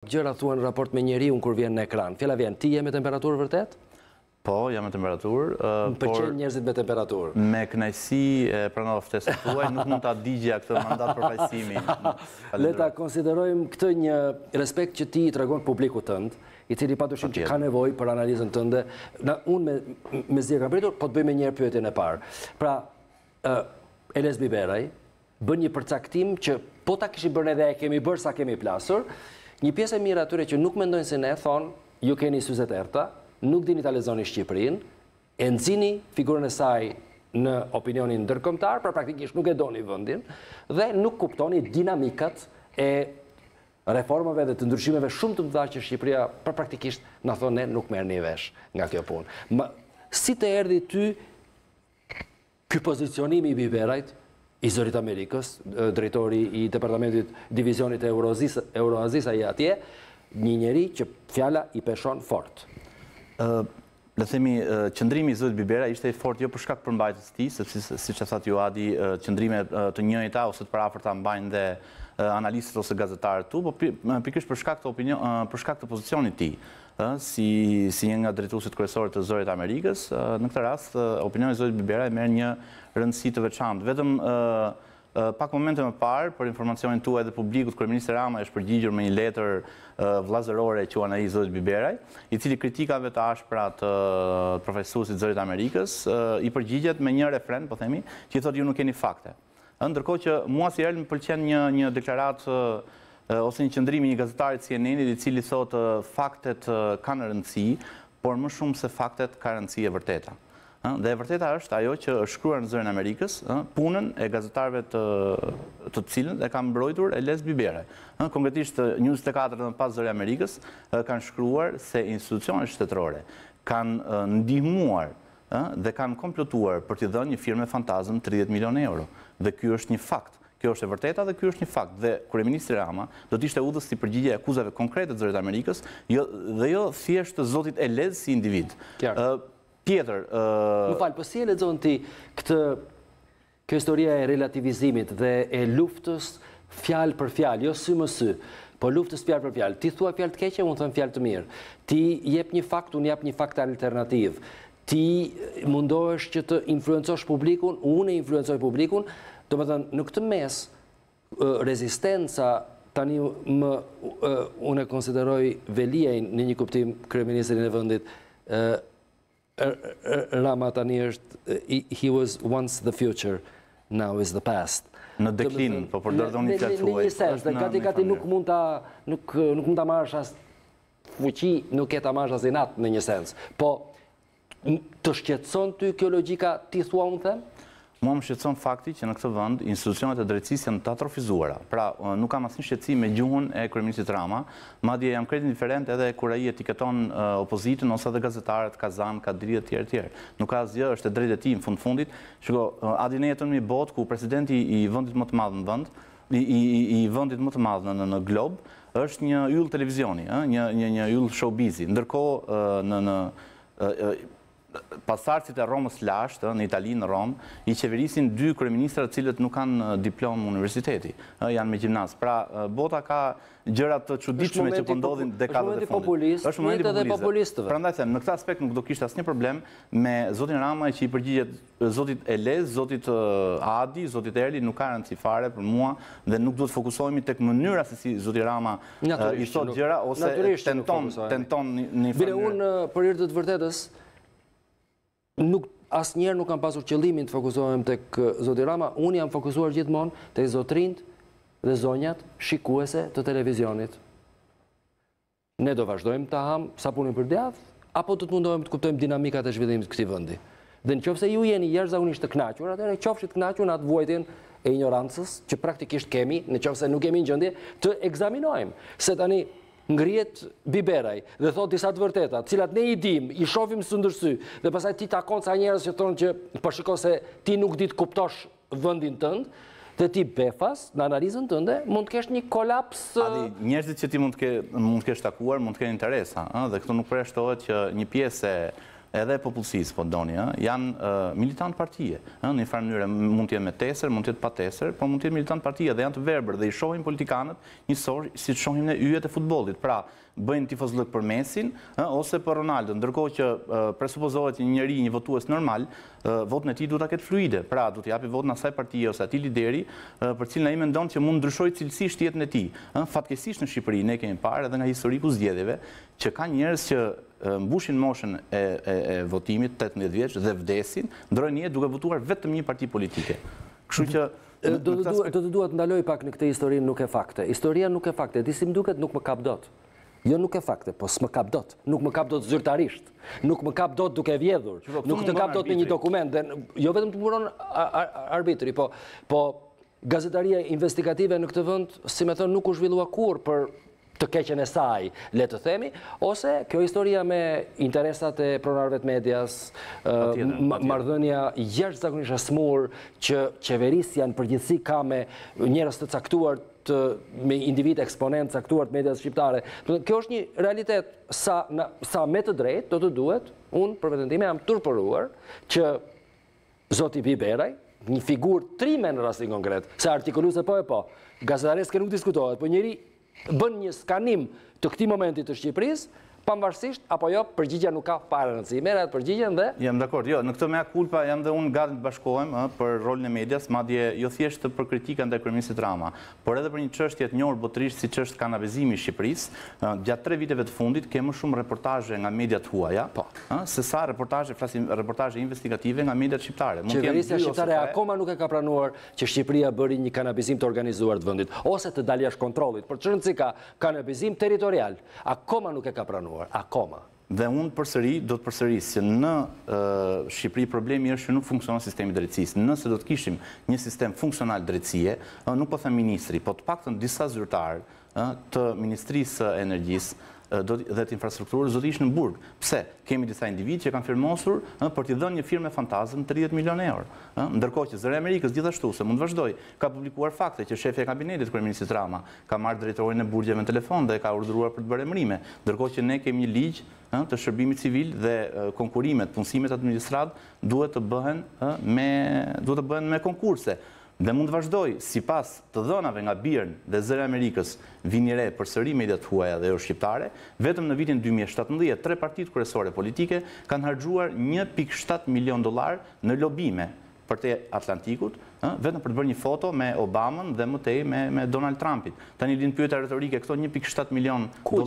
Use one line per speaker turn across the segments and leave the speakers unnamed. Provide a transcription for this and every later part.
Gjëra thuan në raport me njeriu kur vjen në ekran. Fjala vjen, ti je me temperaturë vërtet?
Po, jam me temperaturë.
Më pëlqen njerëzit me temperaturë.
Me kënaqësi e pranova ftesën tuaj, nuk mund ta digja këtë mandat përfaqësimi.
Le ta konsiderojmë këtë një respekt që ti i tregon publikut tënd, i cili padyshim që ka nevojë për analizën tënde. Unë me zgjedhje kam pritur, po të bëjmë një herë pyetjen e parë. Pra, Eles Biberaj bën një përcaktim që po ta kishim bërë edhe e kemi bërë sa kemi plasur. Një pjesë e mirë atyre që nuk mendojnë se ne, thonë, ju keni syzet errta, nuk dini ta lexoni Shqipërinë, e nxini figurën e saj në opinionin ndërkombëtar, pra praktikisht nuk e doni vendin dhe nuk kuptoni dinamikat e reformave dhe të ndryshimeve shumë të mëdha që Shqipëria pra praktikisht na thonë ne nuk merrni vesh nga kjo punë. Si të erdhi ty ky pozicionimi i Biberajt, i Zërit Amerikës, drejtori i departamentit divizionit e Euroazisa i atje, një njeri që fjala i peshon fort.
Le themi, qëndrimi i Zërit Biberaj ishte i fort jo për shkak përmbajtjes së tij, sepse siç e thatë ju Adi, qëndrime të njëjta ose të paraafërta mbajnë dhe analistët ose gazetarët tu, po pikërisht për shkak të pozicionit të tij. Si një nga drejtuesit kryesorë të Zërit Amerikës, në këtë rast opinioni i Zërit Biberaj merr një rëndësi të veçantë. Vetëm pak momente më parë, për informacionin tuaj dhe publikut, kryeministri Rama është përgjigjur me një letër vllazërore e quan ai Zërit Biberaj, i cili kritikave të ashpra të profesuesit të Zërit Amerikës i përgjigjet me një refren, po themi, që i thotë ju nuk keni fakte. Ndërkohë që mua si herë më pëlqen një deklaratë ose një qëndrimi një gazetarit CNN-it i cili thotë faktet kanë rëndësi, por më shumë se faktet ka rëndësi e vërteta. Dhe e vërteta është ajo që është shkruar në Zërin Amerikës, punën e gazetarëve të cilën e ka mbrojtur Eles Biberaj. Konkretisht 24 orë pas Zërit Amerikës kanë shkruar se institucionet shtetërore kanë ndihmuar dhe kanë komplotuar për t'i dhënë një firmë fantazëm 30 milionë euro. Dhe ky është një fakt. Kjo është e vërteta dhe ky është një fakt. Dhe kryeministri Rama do të ishte udhës si përgjigje akuzave konkrete të Zërit Amerikës, dhe jo thjesht të zotit Elez si individ. Tjetër,
më fal, po si e lexon ti kjo historia e relativizimit dhe e luftës fjalë për fjalë, jo sy më sy, po luftës fjalë për fjalë. Ti thua fjalë të keqe, unë them fjalë të mirë. Ti jep një fakt, unë jap një fakt alternativ. Ti mundohesh që të influencosh publikun, unë e influencoj publikun. Do më thënë, në këtë mes, rezistenca, tani unë e konsideroj Veliaj në një kuptim kryeministrin e vendit, Rama tani është, he was once the future, now is the past.
Në deklin, po përdordon një fjalë tuaj.
Në një sens, gati nuk mund ta marrësh as fuqi, nuk e ta marrësh as inat në një sens. Po, të shqetëson ty kjo logjika, ti thua unë them?
Mua më shqetëson fakti që në këtë vend institucionet e drejtësisë janë të atrofizuara. Pra, nuk kam asnjë shqetësim me gjuhën e kryeministit Rama, madje jam krejt indiferent edhe kur ai etiketon opozitën ose edhe gazetarët, Kazan, Kadri e tjerë. Nuk ka asgjë, është e drejtë e tij në fundit. Shiko, Adi, ne jetojmë në një botë ku presidenti i vendit më të madh në vend, i vendit më të madh në glob, është një yll televizioni, një yll showbizi. Ndërkohë pasardhësit e Romës lashtë, në Itali, në Romë, i qeverisin 2 kryeministra të cilët nuk kanë diplomë universiteti, janë me gjimnaz. Pra, bota ka gjërat të çuditshme që po ndodhin dekadat e fundit.
Është momenti populistëve.
Prandaj them, në këtë aspekt nuk do kishte asnjë problem me zotin Rama që i përgjigjet zotit Elez, zotit Adi, zotit Erli, nuk ka rëndësi fare për mua dhe nuk duhet fokusohemi tek mënyra se si zoti Rama i thot gjëra ose tenton një
Bile unë për hir të vërtetës asnjëherë nuk kam pasur qëllimin të fokusohem tek zoti Rama, unë jam fokusuar gjithmonë tek zotrinjt dhe zonjat shikuese të televizionit. Ne do vazhdojmë të ham sa punin për djathtë, apo do të mundohem të kuptojmë dinamikat e zhvillimit të këtij vendi. Dhe nëse ju jeni jashtëzakonisht të kënaqur, atëherë qofshit të kënaqur në atë vuajtjen e ignorancës që praktikisht kemi, nëse nuk kemi në gjendje të ekzaminojmë. Se tani ngrihet Biberaj dhe thot disa të vërteta, të cilat ne i dim, i shohim së ndërsy, dhe pastaj ti takon ca njerëz që thonë që po shiko se ti nuk di të kuptosh vendin tënd, dhe ti befas në analizën tënde, mund të kesh një kolaps.
Njerëzit që ti mund të kesh takuar, mund të kenë interesa, dhe këtu nuk përshtohet që një pjesë edhe popullsisë, po doni, janë militant partije. Në një farë mënyrë mund të jetë me tesër, mund të jetë pa tesër, por mund të jetë militant partije dhe janë të verbër dhe i shohin politikanët njësoj si të shohim në yjet e futbollit. Pra, bëjnë tifozllëk për Messin ose për Ronaldo, ndërkohë që presupozohet një njeri, një votues normal, votën e tij duhet ta ketë fluide. Pra, duhet të japi votën asaj partie ose atij lideri për cilën ai mendon që mund ndryshojë cilësisht jetën e tij. Fatkeqësisht në Shqipëri ne kemi parë edhe nga historiku zgjedhjeve që ka njerëz që mbushin moshën e votimit 18 vjeç dhe vdesin, ndrojnë jetë duke votuar vetëm një parti politike. Kështu që
do të dua të ndaloj pak në këtë historinë nuk e fakte. Historia nuk e fakte, disi më duket nuk më kap dot. Jo nuk e fakte, po s'më kap dot. Nuk më kap dot zyrtarisht. Nuk më kap dot duke vjedhur. Nuk të kap dot me një dokument. Dhe jo vetëm të mburon arbitri, po gazetaria investigative në këtë vend, si më thon, nuk u zhvillua kurrë për të keqen e saj, le të themi, ose kjo historia me interesat e pronarëve të medias, marrëdhënia jashtëzakonisht e smur që qeverisja në përgjithësi ka me njerëz të caktuar me individ eksponent caktuar të medias shqiptare. Kjo është një realitet sa me të drejtë do të duhet, unë për veten time jam turpëruar që zoti Biberaj, një figurë trime në rastin konkret, se artikuluese po, gazetareske nuk diskutohet, po njëri bën një skanim të këtij momenti të Shqipërisë, pavarësisht apo jo, përgjigjja nuk ka fare rëndësi. Merret përgjigjen dhe
jam dakord. Jo, në këtë mea culpa jam dhe unë gati të bashkohem për rolin e medias, madje jo thjesht për kritika ndaj kryeministit Rama, por edhe për një çështje të njohur botërisht siç është kanabizimi i Shqipërisë. Gjatë 3 viteve të fundit ke më shumë reportazhe nga mediat huaja, se sa reportazhe investigative nga mediat shqiptare.
Qeverisja shqiptare akoma nuk e ka pranuar që Shqipëria bëri një kanabizim të organizuar të vendit, ose të dalë jashtë kontrollit. Për çfarë rëndësi ka kanabizim territorial? Akoma nuk e ka pranuar. Akoma.
Dhe unë do të përsëris që në Shqipëri problemi është që nuk funksionon sistemi drejtësisë. Nëse do të kishim një sistem funksional drejtësie, nuk po them ministri, po të paktën disa zyrtarë të Ministrisë së Energjisë dhe të infrastrukturës do të ishë në burg. Pse? Kemi disa individ që kanë firmosur për t'i dhënë një firme fantazëm 30 milion euro. Ndërkohë që Zëri i Amerikës gjithashtu, se mund të vazhdoj, ka publikuar fakte që shefi i kabinetit kryeministit Rama ka marrë drejtorin e burgjeve në telefon dhe ka urdhëruar për të bërë emërime. Ndërkohë që ne kemi një ligj të shërbimit civil dhe konkurimet, punësimet administrat duhet të bëhen me konkurse. Dhe mund të vazhdoj, sipas të dhënave nga BIRN dhe Zëri i Amerikës vini re përsëri mediat huaja dhe jo shqiptare, vetëm në vitin 2017 3 partitë kryesore politike kanë harxuar $1.7 milion në lobime për te Atlantikut, vetëm për të bërë një foto me Obamën dhe më tej me Donald Trumpit. Tani lind pyetja retorike, këto $1.7 milion ku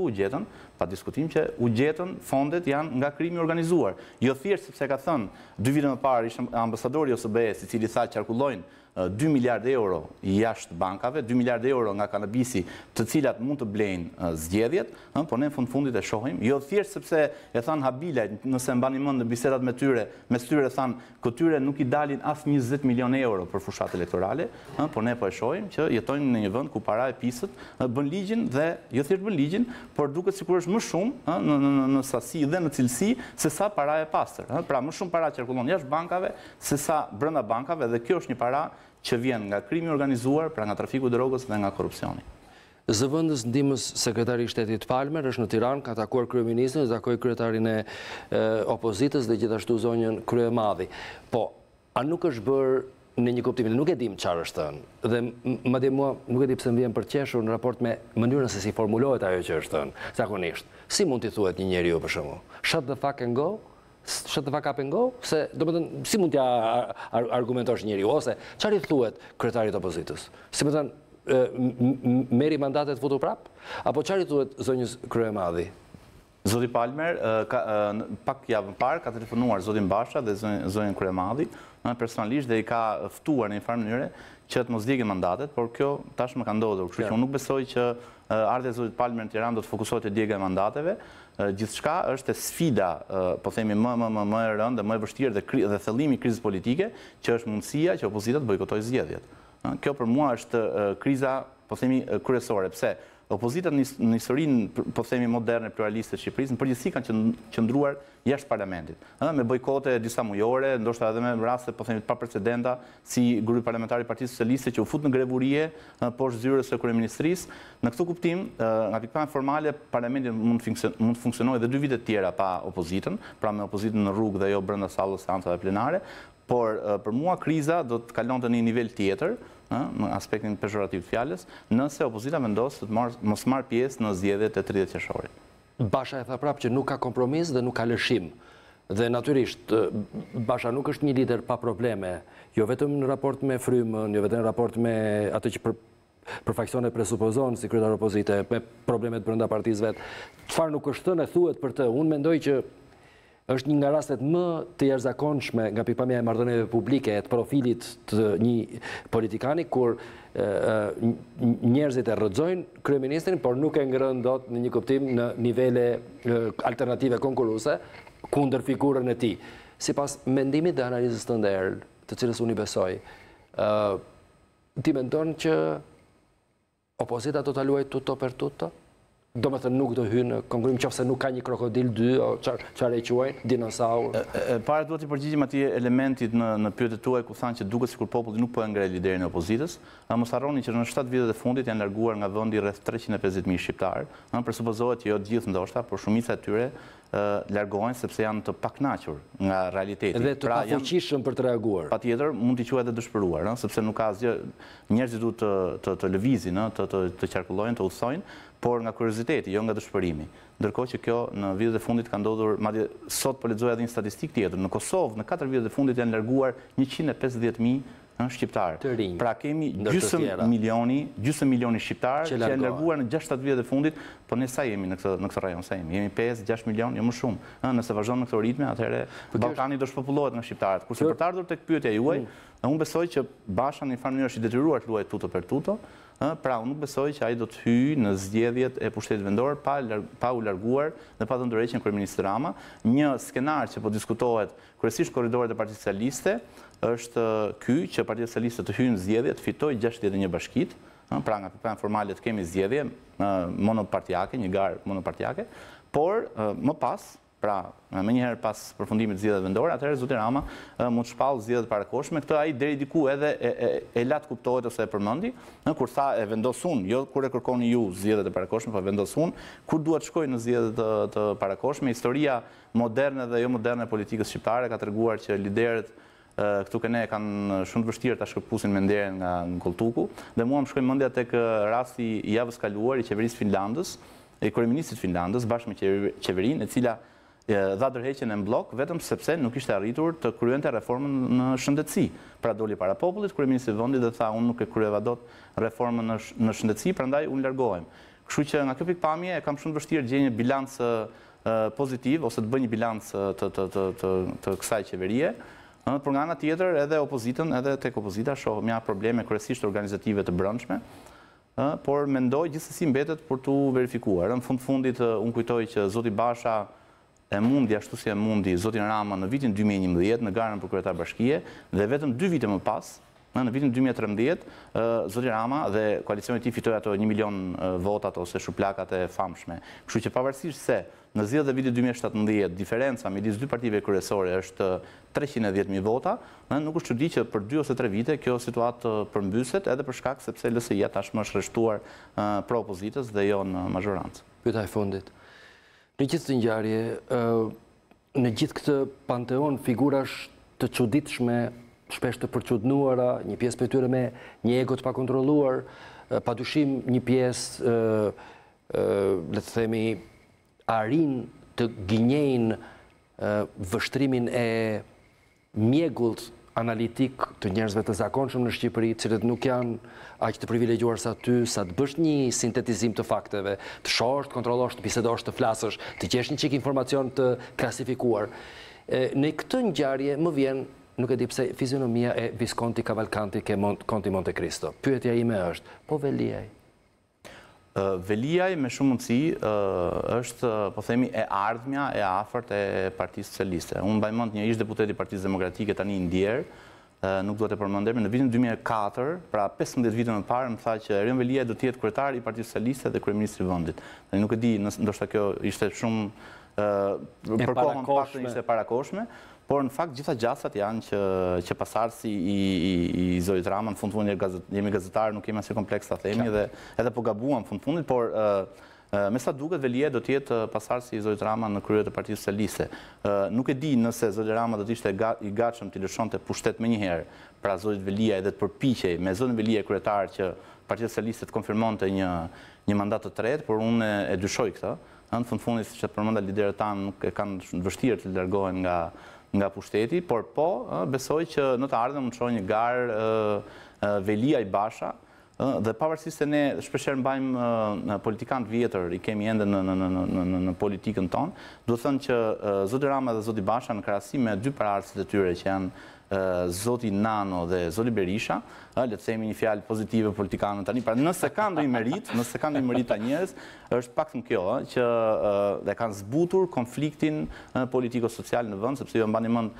u gjetën? Pa diskutim që u gjetën fondet janë nga krimi organizuar. Jo thjesht sepse ka thënë 2 vite më parë ishte ambasadori i OSBE-s, i cili tha qarkullojnë 2 miliard euro jashtë bankave, 2 miliard euro nga kanabisi të cilat mund të blejnë zgjedhjet, por ne në fundit e shohim, jo thjesht sepse e thanë habilaj, nëse mbani mend në bisedat me tyre thanë këtyre nuk i dalin as 20 milion euro për fushat elektorale, por ne po e shohim që jetojnë në një vend ku para e pisët bën ligjin dhe jo thjesht bën ligjin, por duket sikur është më shumë në sasi dhe në cilësi se sa para e pastër. Pra më shumë para qarkullon jashtë bankave se sa brenda bankave dhe kjo është një para që vjen nga krimi organizuar, pra nga trafiku i drogës dhe nga korrupsioni.
Zëvendës ndihmës sekretari i shtetit Palmer është në Tiranë, ka takuar kryeministrin, takoi kryetarin e opozitës dhe gjithashtu zonjën Kryemadhi. Po, a nuk është bërë në një kuptim, nuk e dim çfarë është thënë, dhe madje mua nuk e di pse më vjen për të qeshur në raport me mënyrën se si formulohet ajo që është thënë, zakonisht. Si mund t'i thuhet një njeriu për shembull? Shut the fuck and go? Shut the fuck up and go? Se, domethënë, si mund t'ja argumentosh njeriu, ose çfarë i thuhet kryetarit opozitës? Si më thënë, merri mandatet futur prap? Apo çfarë i thuhet zonjës Kryemadhi?
Zoti Palmer, pak javën parë, ka telefonuar zotin Basha dhe zonjën Kryemadhi, personalisht dhe i ka ftuar në një farë mënyre që të mos djegin mandatet, por kjo tashmë ka ndodhur. Kështu që unë nuk besoj që ardha e zotit Palmer në Tiranë do të fokusohet te djegja e mandateve. Gjithçka është sfida, po themi më e rëndë, më e vështirë dhe thellimi i krizës politike, që është mundësia që opozita të bojkotojë zgjedhjet. Kjo për mua është kriza, po themi, kryesore. Pse? Opozita në historinë, po themi, moderne pluraliste të Shqipërisë, në përgjithësi kanë qëndruar jashtë parlamentit. Me bojkote disa mujore, ndoshta edhe me raste, po themi, pa precedenta, si grupi parlamentari i Partisë Socialiste që u fut në grevurie poshtë zyrës së kryeministrisë. Në këtë kuptim, nga pikpamja formale, parlamenti mund të funksionojë edhe 2 vite tjera pa opozitën, pra me opozitën në rrugë dhe jo brenda sallës së seancave plenare, por për mua kriza do të kalonte në një nivel tjetër, në aspektin pejorativ të fjalës, nëse opozita vendos të mos marrë pjesë në zgjedhjet e 30 qershorit.
Basha e tha prapë që nuk ka kompromis dhe nuk ka lëshim. Dhe natyrisht, Basha nuk është një lider pa probleme, jo vetëm në raport me Frymën, jo vetëm në raport me atë që për faksione presupozon si kryetar opozite, me problemet brenda partisë vet. Çfarë nuk është thënë e thuhet për të. Unë mendoj që është një nga rastet më të jashtëzakonshme nga pikpamja e marrëdhënieve publike e të profilit të një politikani, kur njerëzit e rrëzojnë kryeministrin, por nuk e ngrën dot në një kuptim në nivele alternative konkurruese kundër figurën e tij. Sipas mendimit dhe analizës tënde, të cilës unë i besoj, ti mendon që opozita do ta luajë tutto per tutto? Do me thënë nuk do hynë në konkurim, qofse nuk ka një krokodil 2, o çfarë e quajnë, dinosaur.
Para duhet të përgjigjim atij elementit në pyetjet tuaja ku thanë që duket sikur populli nuk po e ngre liderin e opozitës. Mos harroni që në 7 vitet e fundit janë larguar nga vendi rreth 350.000 shqiptarë. Presupozohet që jo të gjithë ndoshta, por shumica e tyre largohen sepse janë të pakënaqur nga realiteti.
Dhe të pafuqishëm për të reaguar.
Patjetër, mund t'i quhet edhe dëshpëruar, sepse nuk ka asgjë, njerëzit duhet të lëvizin, të qarkullojnë, të udhësojnë, por nga kurioziteti, jo nga dëshpërimi. Ndërkohë që kjo në vitet e fundit ka ndodhur, madje sot po lexoja edhe një statistikë tjetër, në Kosovë në 4 vitet e fundit janë larguar 150.000 shqiptarë. Pra kemi gjysmë milioni shqiptarë që janë larguar në 6-7 vitet e fundit, po ne sa jemi në këtë rajon, sa jemi? Jemi 5-6 milion, jo më shumë. Nëse vazhdon në këtë ritme, atëherë Ballkani do shpopullohet nga shqiptarët. Kurse për të ardhur tek pyetja juaj, unë besoj që Basha në një farë mënyrë është i detyruar të luajë tutto per tutto. Pra, unë nuk besoj që ai do të hyjë në zgjedhjet e pushtetit vendor pa u larguar dhe pa dhënë dorëheqjen kryeministit Rama. Një skenar që po diskutohet kryesisht korridoret e Partisë Socialiste është ky që Partia Socialiste të hyjë në zgjedhje, të fitojë 61 bashkitë, pra nga pikpamja formale të kemi zgjedhje monopartiake, një garë monopartiake, por më pas, pra më njëherë pas përfundimit të zgjedhjeve vendore, atëherë zoti Rama mund të shpallë zgjedhjet e parakohshme. Këtë ai deri diku edhe e lat kuptohet ose e përmendi, kur tha e vendos unë, jo kur e kërkoni ju zgjedhjet e parakohshme, po vendos unë, kur dua të shkoj në zgjedhjet të parakohshme. Historia moderne dhe jo moderne e politikës shqiptare ka treguar që liderët këtu ne kanë shumë të vështirë ta shkëpusin me nderin nga Koltuku, dhe mua më shkoi mendja tek rasti i javës kaluar i qeverisë Finlandës, e kryeministit Finlandës bashkë me qeverinë, e cila dha dorëheqjen në blok vetëm sepse nuk ishte arritur të kryente reformën në shëndetësi. Pra doli para popullit kryeministi i vendit dhe tha unë nuk e kryeva dot reformën në shëndetësi, prandaj unë largohem. Kështu që nga kjo pikpamje kam shumë vështirë gjej një bilanc pozitiv ose të bëj një bilanc të kësaj qeverie. Por nga ana tjetër edhe opozitën, edhe tek opozita shoh mja probleme kryesisht organizative të brendshme, por mendoj gjithsesi mbetet për tu verifikuar. Në fundit unë kujtoj që zoti Basha e mundi ashtu si e mundi zotin Rama në vitin 2011 në garën për kryetar bashkie, dhe vetëm 2 vite më pas, në vitin 2013, zoti Rama dhe koalicioni i tij fitoi ato 1 milion votat ose shuplakat e famshme. Kështu që pavarësisht se në zgjedhjet e vitit 2017 diferenca midis dy partive kryesore është 310.000 vota, nuk është çudi që për 2 ose 3 vite kjo situatë përmbyset, edhe për shkak sepse LSI-ja tashmë është rreshtuar pro opozitës dhe jo në mazhorancë.
Pyetja e fundit. Në gjithë të ngjarje, në gjithë këtë panteon figurash të çuditshme, shpesh të përçudnuara, një pjesë prej tyre me një ego të pakontrolluar, padyshim një pjesë, le të themi, arin të gënjejnë vështrimin e mjegullt analitik të njerëzve të zakonshëm në Shqipëri, cilët nuk janë aq të privilegjuar sa ty, sa të bësh një sintetizim të fakteve, të shohësh, të kontrollosh, të bisedosh, të flasësh, të gjesh një çik informacion të klasifikuar. Në këtë ngjarje më vjen, nuk e di pse, fizionomia e Visconti Cavalcanti ke Conti Monte Cristo. Pyetja ime është, po Veliaj?
Veliaj me shumë mundësi është, po themi, e ardhmja e afërt e Partisë Socialiste. Unë mbaj mend një ish deputet i Partisë Demokratike tani i ndjer, nuk duhet e përmendemi, në vitin 2004, pra 15 vite më parë, më tha që Erion Velia do të jetë kryetar i Partisë Socialiste dhe kryeministri i vendit. Nuk e di, ndoshta kjo ishte shumë për kohën pak të ishte parakoshme, por në fakt gjitha gjasat janë që pasardhësi i Zotit Rama, në fund jemi gazetarë, nuk kemi asnjë kompleks ta themi dhe edhe po gabuam fundit, por me sa duket Velia do të jetë pasardhësi i Zotit Rama në krye të Partisë Socialiste. Nuk e di nëse Zoti Rama do të ishte i gatshëm të lëshonte pushtet menjëherë, pra Zotit Velia edhe të përpiqej me Zotin Velia kryetar që Partia Socialiste të konfirmonte një mandat të tretë, por unë e dyshoj këtë. Në fundit, siç e përmenda liderët tanë, nuk e kanë vështirë të largohen nga pushteti, por besoj që në të ardhmen mund të shohë një garë Velia i Basha. Dhe pavarësisht se ne shpeshherë mbajmë politikanë vjetër, i kemi ende në politikën tonë, duhet thënë që Zoti Rama dhe Zoti Basha në krahasim me dy paraardhësit e tyre që janë Zoti Nano dhe Zoti Berisha, le të themi një fjalë pozitive politikanët tani, pra nëse kanë ndonjë merit ta njerëz, është paktën kjo që dhe kanë zbutur konfliktin politiko-social në vend, sepse ju mbani mend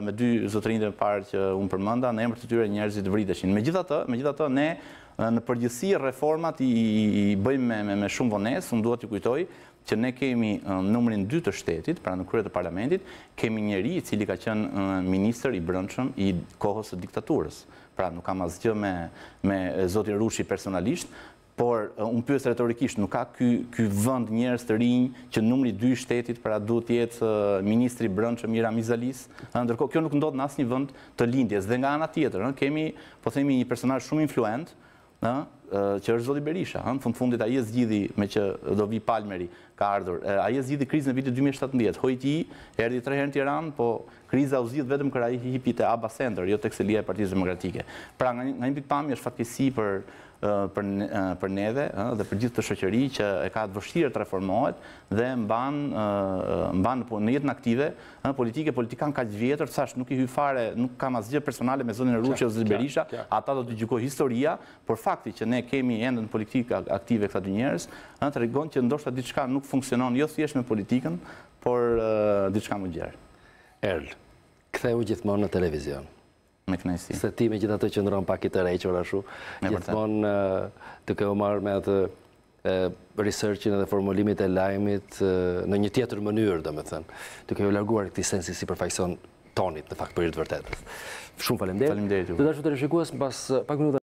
me dy zotërinjtë e parë që unë përmenda, në emër të tyre njerëzit vriteshin. Megjithatë ne në përgjithësi reformat i bëjmë me shumë vonesë. Unë duhet t'ju kujtoj që ne kemi numrin 2 të shtetit, pra në krye të parlamentit, kemi njeri i cili ka qenë ministër i brendshëm i kohës së diktaturës. Pra nuk kam asgjë me zotin Rushi personalisht, por unë pyes retorikisht, nuk ka ky vend njerëz të rinj që numri 2 i shtetit, pra duhet të jetë ministri i brendshëm i Ramizalis. Ndërkohë kjo nuk ndodh në asnjë vend të lindjes. Dhe nga ana tjetër, kemi, po themi, një personazh shumë influent, që është Zoti Berisha. Në fundit ai e zgjidhi me që do vi Palmeri, ka ardhur. Ai e zgjidhi krizën e vitit 2017. Hojti erdhi 3 herë në Tiranë, po kriza u zgjidh vetëm kër ai hipi te Aba Center, jo tek selia e Partisë Demokratike. Pra nga një pikpamje është fatkeqësi për neve dhe për gjithë të shoqëri që e ka të vështirë të reformohet dhe mban në jetën aktive politikan kaq vjetër, thash nuk i hy fare, nuk kam asgjë personale me zonin e Rushi ose Berisha, ata do të gjykojë historia, por fakti që ne kemi ende në politikë aktive këta dy njerëz, tregon që ndoshta diçka nuk funksionon jo thjesht me politikën, por diçka më gjerë.
Erl, ktheu gjithmonë në televizion.
Me kënaqësi.
Se ti megjithatë qëndron pak i tërhequr ashtu, gjithmonë duke u marrë me atë researchin edhe formulimit e lajmit në një tjetër mënyrë, domethënë, duke u larguar këtij sensi sipërfaqëson tonit në fakt për të vërtetës. Shumë faleminderit.
Faleminderit.
Të dashur televizionistë, mbas pak minuta